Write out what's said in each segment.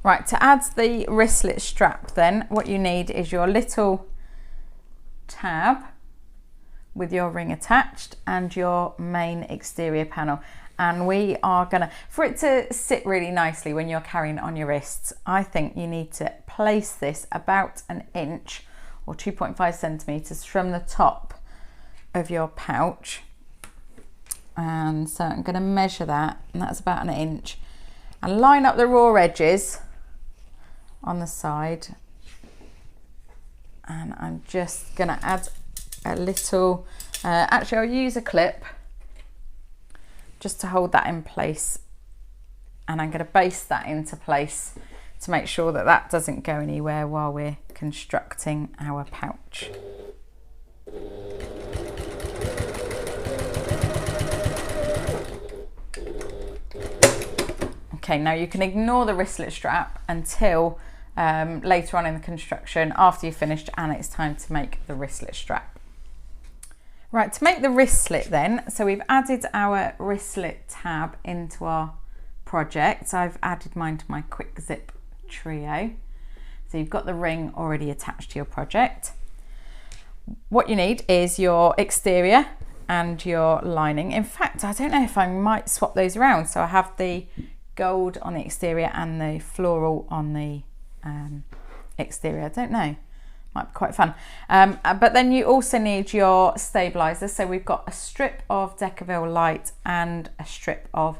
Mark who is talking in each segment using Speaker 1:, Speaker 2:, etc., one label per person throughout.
Speaker 1: Right, to add the wristlet strap then, what you need is your little tab with your ring attached and your main exterior panel. And we are gonna, for it to sit really nicely when you're carrying it on your wrists, I think you need to place this about an inch or 2.5 centimeters from the top of your pouch. And so I'm gonna measure that, and that's about an inch, and line up the raw edges on the side. And I'm just gonna add a little, actually I'll use a clip just to hold that in place, and I'm gonna baste that into place to make sure that that doesn't go anywhere while we're constructing our pouch. Okay, now you can ignore the wristlet strap until later on in the construction after you've finished and it's time to make the wristlet strap. Right, to make the wristlet then, so we've added our wristlet tab into our project. So I've added mine to my quick zip trio. So you've got the ring already attached to your project. What you need is your exterior and your lining. In fact, I don't know if I might swap those around. So I have the gold on the exterior and the floral on the exterior. I don't know, might be quite fun. But then you also need your stabilizer. So we've got a strip of Decaville light and a strip of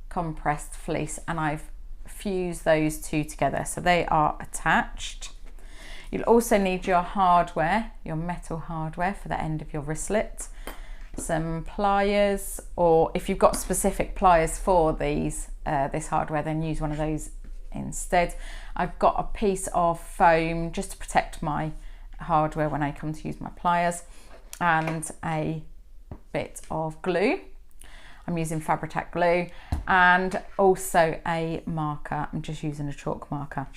Speaker 1: compressed fleece, and I've fused those two together so they are attached. You'll also need your hardware, your metal hardware for the end of your wristlet, some pliers, or if you've got specific pliers for these this hardware, then use one of those instead. I've got a piece of foam just to protect my hardware when I come to use my pliers, and a bit of glue. I'm using Fabri-Tac glue, and also a marker. I'm just using a chalk marker.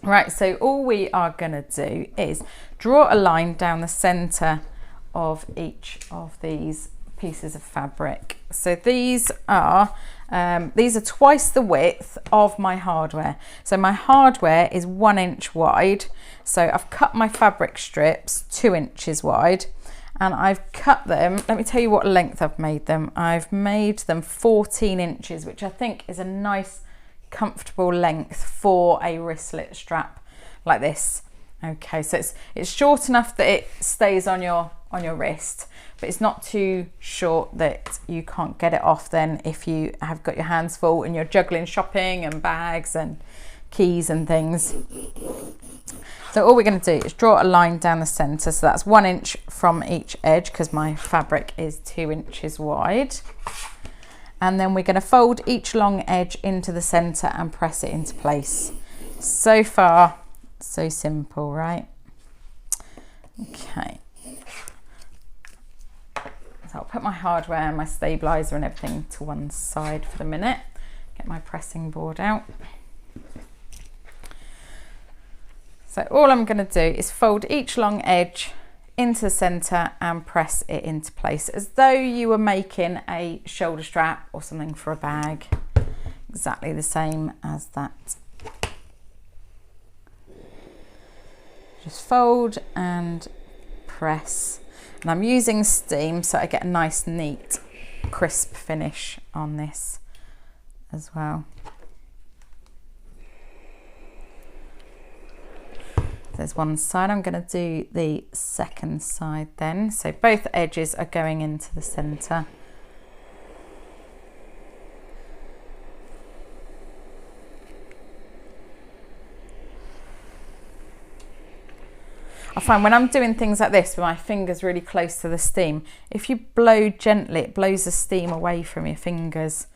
Speaker 1: Right, so all we are gonna do is draw a line down the center of each of these pieces of fabric. So these are twice the width of my hardware. So my hardware is 1 inch wide. So I've cut my fabric strips 2 inches wide, and I've cut them, let me tell you what length I've made them. I've made them 14 inches, which I think is a nice comfortable length for a wristlet strap like this. Okay, so it's short enough that it stays on your wrist, but it's not too short that you can't get it off then if you have got your hands full and you're juggling shopping and bags and keys and things. So all we're going to do is draw a line down the center. So that's 1 inch from each edge because my fabric is 2 inches wide. And then we're going to fold each long edge into the center and press it into place. So far, so simple, right? Okay. So I'll put my hardware and my stabilizer and everything to one side for the minute. Get my pressing board out. So all I'm going to do is fold each long edge into the center and press it into place as though you were making a shoulder strap or something for a bag. Exactly the same as that. Just fold and press. And I'm using steam so I get a nice, neat, crisp finish on this as well. There's one side. I'm going to do the second side then. So both edges are going into the center. I find when I'm doing things like this with my fingers really close to the steam, if you blow gently, it blows the steam away from your fingers,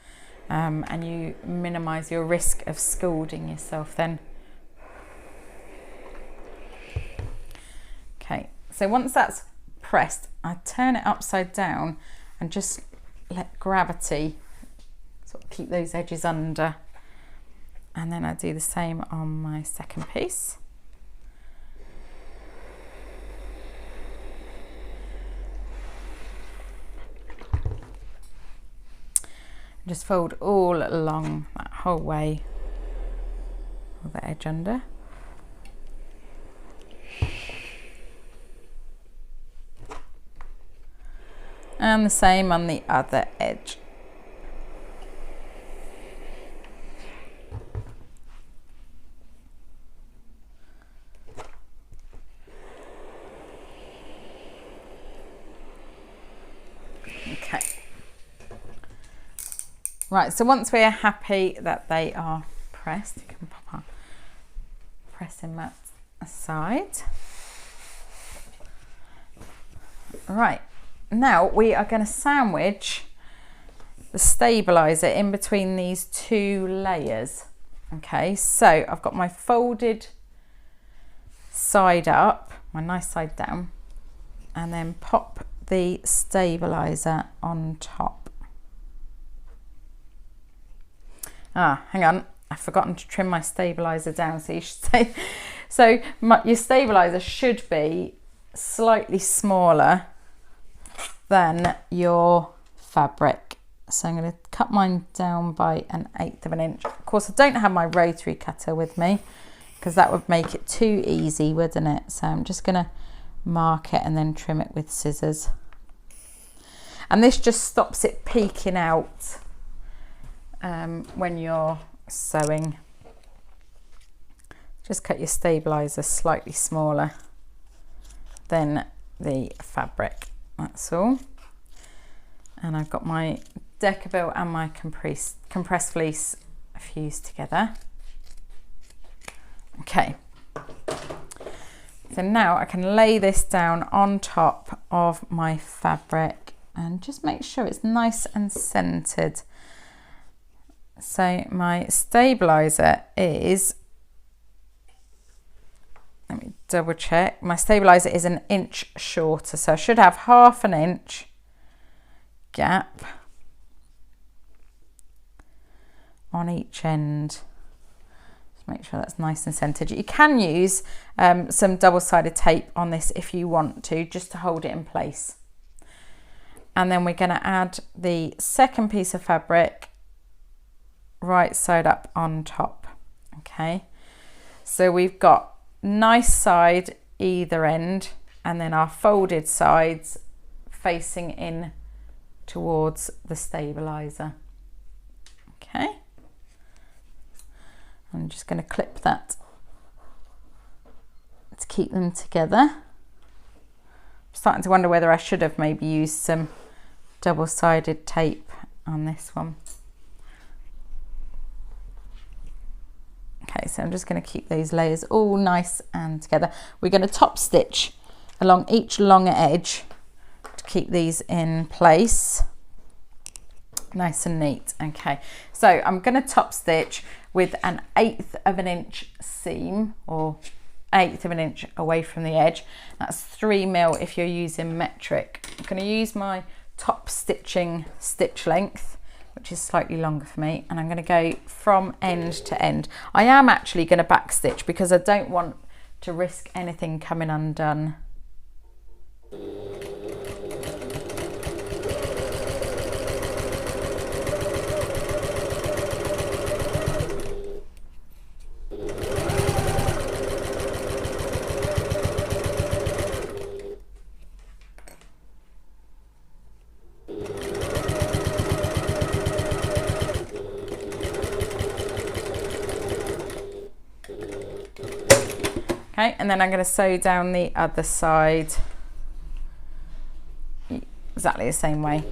Speaker 1: and you minimize your risk of scalding yourself then. Okay, so once that's pressed, I turn it upside down and just let gravity sort of keep those edges under. And then I do the same on my second piece. Just fold all along that whole way. edge under. And the same on the other edge. Okay. Right, so once we are happy that they are pressed, you can pop our pressing mat aside. Right. Now we are going to sandwich the stabilizer in between these two layers. Okay, so I've got my folded side up, my nice side down, and then pop the stabilizer on top. Hang on, I've forgotten to trim my stabilizer down, so you should say, so your stabilizer should be slightly smaller than your fabric. So I'm going to cut mine down by 1/8 of an inch. Of course, I don't have my rotary cutter with me because that would make it too easy, wouldn't it? So I'm just going to mark it and then trim it with scissors. And this just stops it peeking out when you're sewing. Just cut your stabilizer slightly smaller than the fabric. That's all. And I've got my Decabill and my compressed fleece fused together. Okay. So now I can lay this down on top of my fabric and just make sure it's nice and centered. So my stabilizer is, let me double check. My stabilizer is 1 inch shorter, so I should have 1/2 inch gap on each end. Just make sure that's nice and centered. You can use some double-sided tape on this if you want to, just to hold it in place. And then we're going to add the second piece of fabric right side up on top. Okay, so we've got nice side either end, and then our folded sides facing in towards the stabilizer. Okay, I'm just going to clip that to keep them together. I'm starting to wonder whether I should have maybe used some double-sided tape on this one. Okay, so I'm just going to keep these layers all nice and together. We're going to top stitch along each longer edge to keep these in place nice and neat. Okay, so I'm going to top stitch with 1/8 of an inch seam, or 1/8 of an inch away from the edge. That's 3 mil if you're using metric. I'm going to use my top stitching stitch length, which is slightly longer for me, and I'm going to go from end to end. I am actually going to back stitch because I don't want to risk anything coming undone. Okay, and then I'm going to sew down the other side exactly the same way.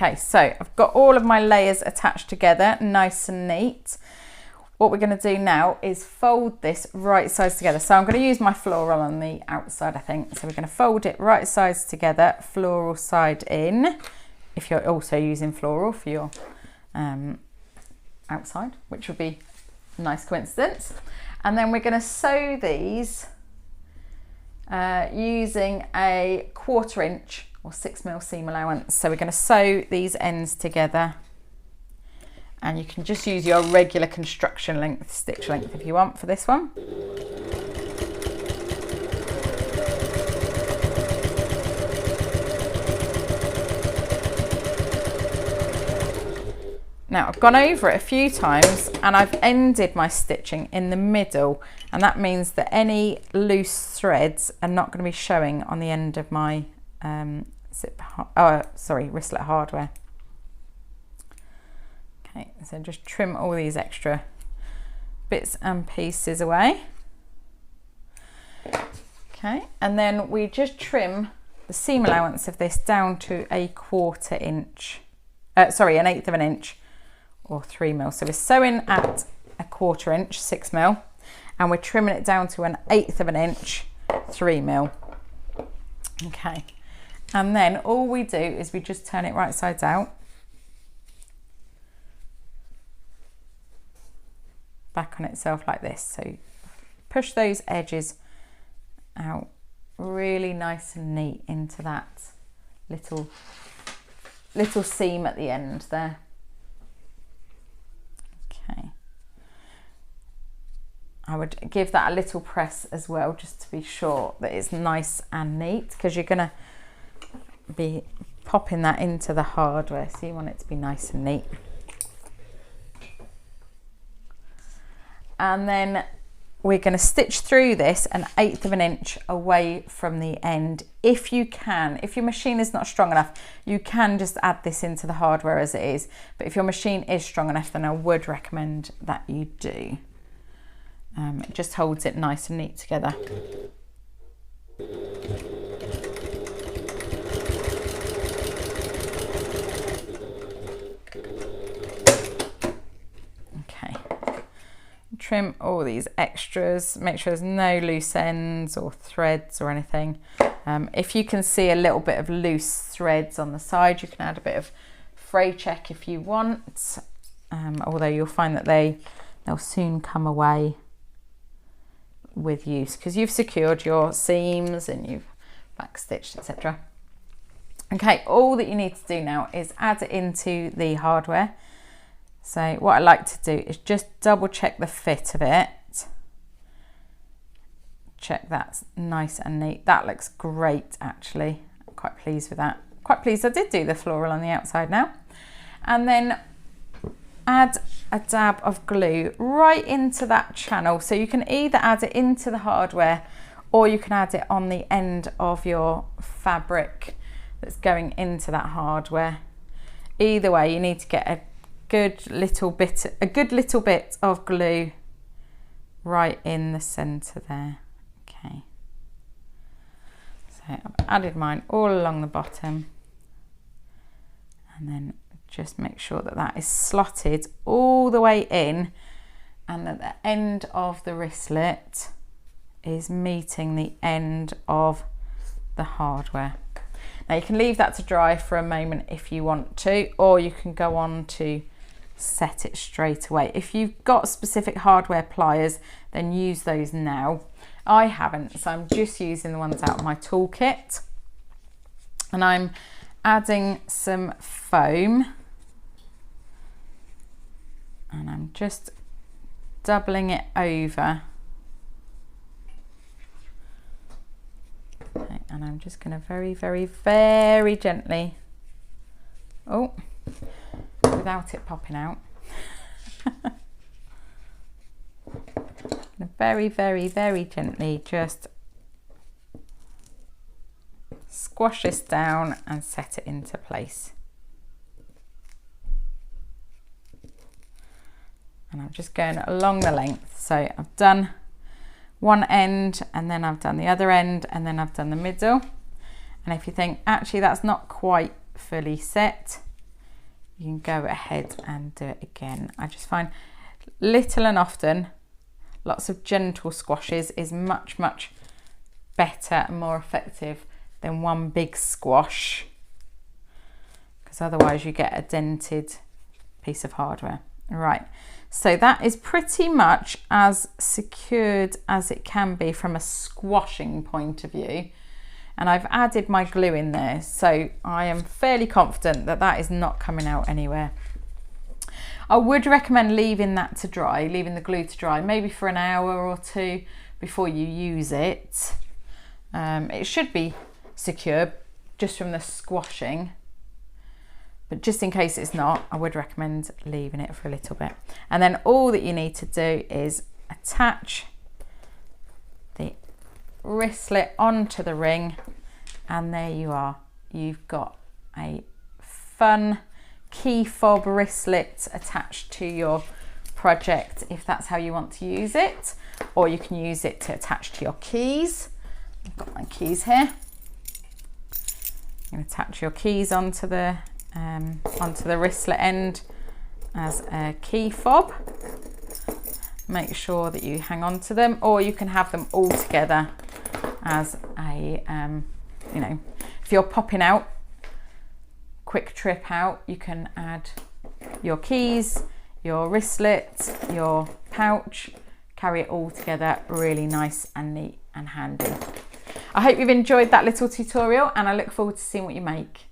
Speaker 1: Okay, so I've got all of my layers attached together, nice and neat. What we're going to do now is fold this right sides together. So I'm going to use my floral on the outside, I think. So we're going to fold it right sides together, floral side in, if you're also using floral for your outside, which would be a nice coincidence. And then we're going to sew these using a 1/4 inch or 6mm seam allowance. So we're going to sew these ends together, and you can just use your regular construction length, stitch length if you want for this one. Now I've gone over it a few times and I've ended my stitching in the middle, and that means that any loose threads are not going to be showing on the end of my wristlet hardware. Okay, so just trim all these extra bits and pieces away. Okay, and then we just trim the seam allowance of this down to a 1/4 inch, an 1/8 of an inch, or 3mm. So we're sewing at a 1/4 inch, 6mm, and we're trimming it down to an 1/8 of an inch, 3mm. Okay, and then all we do is we just turn it right sides out, back on itself like this. So push those edges out really nice and neat into that little seam at the end there. Okay, I would give that a little press as well, just to be sure that it's nice and neat, because you're going to be popping that into the hardware, so you want it to be nice and neat. And then we're going to stitch through this an 1/8 of an inch away from the end. If you can, if your machine is not strong enough, you can just add this into the hardware as it is. But if your machine is strong enough, then I would recommend that you do. It just holds it nice and neat together. Trim all these extras, make sure there's no loose ends or threads or anything. If you can see a little bit of loose threads on the side, you can add a bit of fray check if you want, although you'll find that they'll soon come away with use, because you've secured your seams and you've back stitched, etc. Okay, all that you need to do now is add it into the hardware. So what I like to do is just double check the fit of it. Check that's nice and neat. That looks great, actually. I'm quite pleased with that. Quite pleased I did do the floral on the outside now. And then add a dab of glue right into that channel. So you can either add it into the hardware, or you can add it on the end of your fabric that's going into that hardware. Either way, you need to get a good little bit of glue right in the center there. Okay, so I've added mine all along the bottom, and then just make sure that that is slotted all the way in, and that the end of the wristlet is meeting the end of the hardware. Now you can leave that to dry for a moment if you want to, or you can go on to set it straight away. If you've got specific hardware pliers, then use those now. I haven't, so I'm just using the ones out of my toolkit, and I'm adding some foam, and I'm just doubling it over. Okay, and I'm just going to very, very, very gently, without it popping out, very, very, very gently just squash this down and set it into place. And I'm just going along the length. So I've done one end, and then I've done the other end, and then I've done the middle. And if you think actually that's not quite fully set, you can go ahead and do it again. I just find little and often lots of gentle squashes is much, much better and more effective than one big squash, because otherwise you get a dented piece of hardware. Right, So that is pretty much as secured as it can be from a squashing point of view. And I've added my glue in there, so I am fairly confident that that is not coming out anywhere. I would recommend leaving that to dry, leaving the glue to dry, maybe for an hour or two before you use it. It should be secure just from the squashing, but just in case it's not, I would recommend leaving it for a little bit. And then all that you need to do is attach the wristlet onto the ring, and there you are. You've got a fun key fob wristlet attached to your project if that's how you want to use it, or you can use it to attach to your keys. I've got my keys here. You can attach your keys onto the wristlet end as a key fob. Make sure that you hang on to them, or you can have them all together as a you know, if you're popping out, quick trip out, you can add your keys, your wristlet, your pouch, carry it all together really nice and neat and handy. I hope you've enjoyed that little tutorial, and I look forward to seeing what you make.